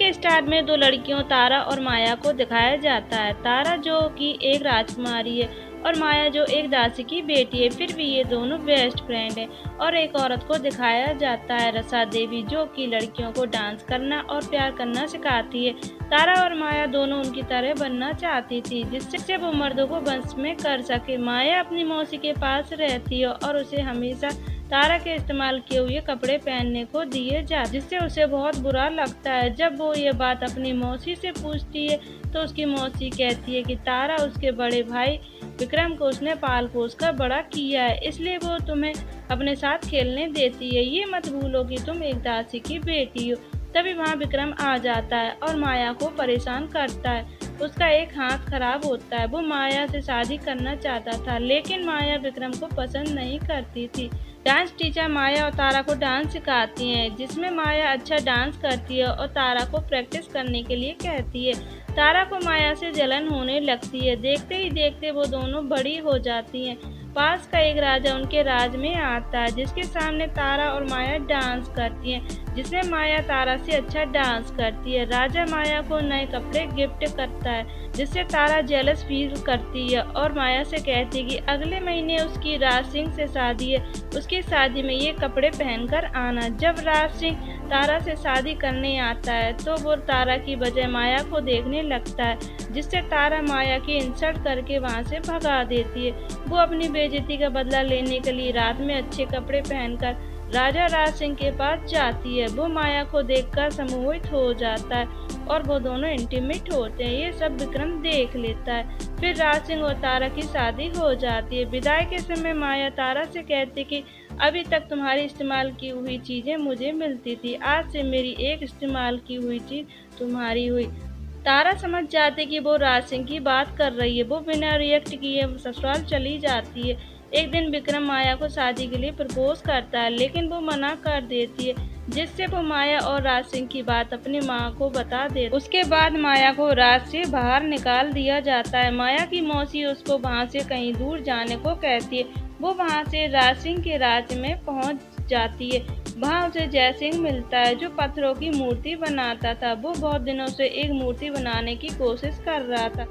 के स्टार्ट में दो लड़कियों तारा और माया को दिखाया जाता है। तारा जो कि एक राजकुमारी है और माया जो एक दासी की बेटी है, फिर भी ये दोनों बेस्ट फ्रेंड हैं। और एक औरत को दिखाया जाता है रसा देवी, जो कि लड़कियों को डांस करना और प्यार करना सिखाती है। तारा और माया दोनों उनकी तरह बनना चाहती थी, जिससे वो मर्दों को बस में कर सके। माया अपनी मौसी के पास रहती है और उसे हमेशा तारा के इस्तेमाल किए हुए कपड़े पहनने को दिए जाते, जिससे उसे बहुत बुरा लगता है। जब वो ये बात अपनी मौसी से पूछती है तो उसकी मौसी कहती है कि तारा उसके बड़े भाई विक्रम को उसने पाल पोस कर बड़ा किया है, इसलिए वो तुम्हें अपने साथ खेलने देती है। ये मत भूलो कि तुम एक दासी की बेटी हो। तभी वहाँ विक्रम आ जाता है और माया को परेशान करता है। उसका एक हाथ खराब होता है। वो माया से शादी करना चाहता था, लेकिन माया विक्रम को पसंद नहीं करती थी। डांस टीचर माया और तारा को डांस सिखाती हैं, जिसमें माया अच्छा डांस करती है और तारा को प्रैक्टिस करने के लिए कहती है। तारा को माया से जलन होने लगती है। देखते ही देखते वो दोनों बड़ी हो जाती हैं। पास का एक राजा उनके राज में आता है, जिसके सामने तारा और माया डांस करती हैं, जिसमें माया तारा से अच्छा डांस करती है। राजा माया को नए कपड़े गिफ्ट करता है, जिससे तारा जेलस फील करती है और माया से कहती है कि अगले महीने उसकी राज सिंह से शादी है, उसकी शादी में ये कपड़े पहनकर आना। जब राज सिंह तारा से शादी करने आता है तो वो तारा की बजाय माया को देखने लगता है, जिससे तारा माया की इंसल्ट करके वहाँ से भगा देती है। वो अपनी बेइज्जती का बदला लेने के लिए रात में अच्छे कपड़े पहनकर राजा राज सिंह के पास जाती है। वो माया को देखकर सम्मोहित हो जाता है और वो दोनों इंटीमेट होते हैं। ये सब विक्रम देख लेता है। फिर राज सिंह और तारा की शादी हो जाती है। विदाई के समय माया तारा से कहती कि अभी तक तुम्हारी इस्तेमाल की हुई चीजें मुझे मिलती थी, आज से मेरी एक इस्तेमाल की हुई चीज तुम्हारी हुई। तारा समझ जाती कि वो राज सिंह की बात कर रही है। वो बिना रिएक्ट किए ससुराल चली जाती है। एक दिन विक्रम माया को शादी के लिए प्रपोज करता है, लेकिन वो मना कर देती है, जिससे वो माया और राज सिंह की बात अपनी माँ को बता देती है। उसके बाद माया को राज से बाहर निकाल दिया जाता है। माया की मौसी उसको वहाँ से कहीं दूर जाने को कहती है। वो वहाँ से राज सिंह के राज्य में पहुँच जाती है। वहाँ उसे जय सिंह मिलता है, जो पत्थरों की मूर्ति बनाता था। वो बहुत दिनों से एक मूर्ति बनाने की कोशिश कर रहा था,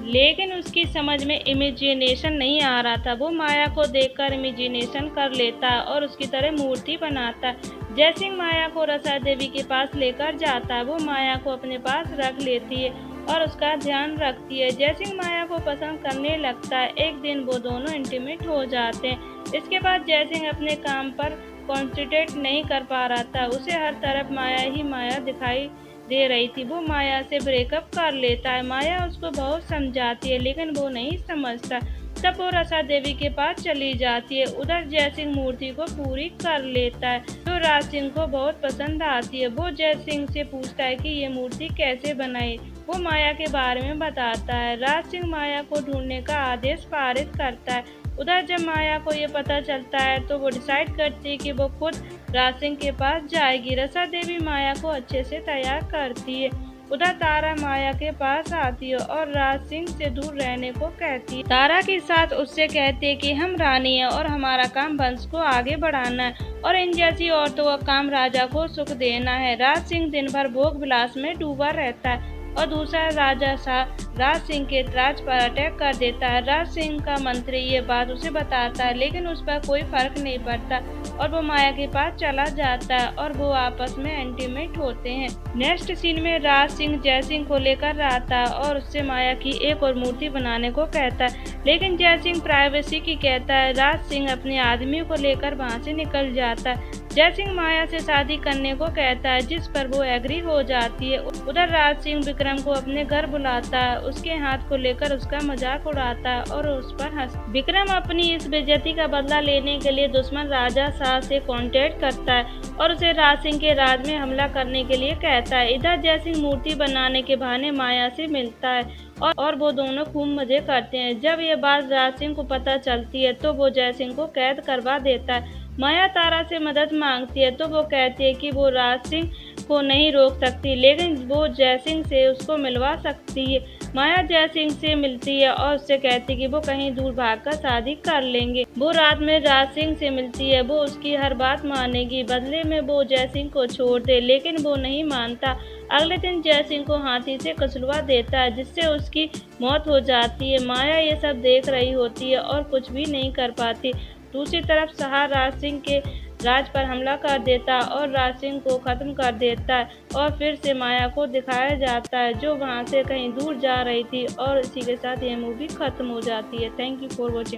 लेकिन उसकी समझ में इमेजिनेशन नहीं आ रहा था। वो माया को देखकर इमेजिनेशन कर लेता है और उसकी तरह मूर्ति बनाता है। जय सिंह माया को रसा देवी के पास लेकर जाता है। वो माया को अपने पास रख लेती है और उसका ध्यान रखती है। जय सिंह माया को पसंद करने लगता है। एक दिन वो दोनों इंटीमेट हो जाते हैं। इसके बाद जय सिंह अपने काम पर कॉन्सेंट्रेट नहीं कर पा रहा था। उसे हर तरफ माया ही माया दिखाई दे रही थी। वो माया से ब्रेकअप कर लेता है। माया उसको बहुत समझाती है, लेकिन वो नहीं समझता। तब वो रसा देवी के पास चली जाती है। उधर जय सिंह मूर्ति को पूरी कर लेता है, जो राज सिंह को बहुत पसंद आती है। वो जय सिंह से पूछता है कि ये मूर्ति कैसे बनाई। वो माया के बारे में बताता है। राज सिंह माया को ढूंढने का आदेश पारित करता है। उधर जब माया को ये पता चलता है तो वो डिसाइड करती है कि वो खुद राज सिंह के पास जाएगी। रसा देवी माया को अच्छे से तैयार करती है। उधर तारा माया के पास आती है और राज सिंह से दूर रहने को कहती है। तारा के साथ उससे कहती है कि हम रानी है और हमारा काम वंश को आगे बढ़ाना है और इन जैसी औरतों का काम राजा को सुख देना है। राज सिंह दिन भर भोग विलास में डूबा रहता है और दूसरा राजा राज सिंह के राज पर अटैक कर देता है। राज सिंह का मंत्री ये बात उसे बताता है, लेकिन उस पर कोई फर्क नहीं पड़ता और वो माया के पास चला जाता है और वो आपस में इंटीमेट होते हैं। नेक्स्ट सीन में राज सिंह जय सिंह को लेकर आता है और उससे माया की एक और मूर्ति बनाने को कहता है, लेकिन जय सिंह प्राइवेसी की कहता है। राज सिंह अपने आदमी को लेकर वहाँ से निकल जाता है। जय सिंह माया से शादी करने को कहता है, जिस पर वो एग्री हो जाती है। उधर राज सिंह विक्रम को अपने घर बुलाता है, उसके हाथ को लेकर उसका मजाक उड़ाता है और उस पर हंस। विक्रम अपनी इस बेइज्जती का बदला लेने के लिए दुश्मन राजा शाह से कांटेक्ट करता है और उसे राज सिंह के राज में हमला करने के लिए कहता है। इधर जय सिंह मूर्ति बनाने के बहाने माया से मिलता है और वो दोनों खूब मजे करते हैं। जब ये बात राज सिंह को पता चलती है तो वो जय सिंह को कैद करवा देता है। माया तारा से मदद मांगती है तो वो कहती है कि वो राज सिंह को नहीं रोक सकती, लेकिन वो जय सिंह से उसको मिलवा सकती है। माया जय सिंह से मिलती है और उससे कहती है कि वो कहीं दूर भागकर शादी कर लेंगे। वो रात में राज सिंह से मिलती है, वो उसकी हर बात मानेगी, बदले में वो जय सिंह को छोड़ दे, लेकिन वो नहीं मानता। अगले दिन जय सिंह को हाथी से कुचलवा देता है, जिससे उसकी मौत हो जाती है। माया ये सब देख रही होती है और कुछ भी नहीं कर पाती। दूसरी तरफ सहार राज सिंह के राज पर हमला कर देता है और राज सिंह को खत्म कर देता है और फिर से माया को दिखाया जाता है, जो वहां से कहीं दूर जा रही थी। और इसी के साथ ये मूवी खत्म हो जाती है। Thank you for watching.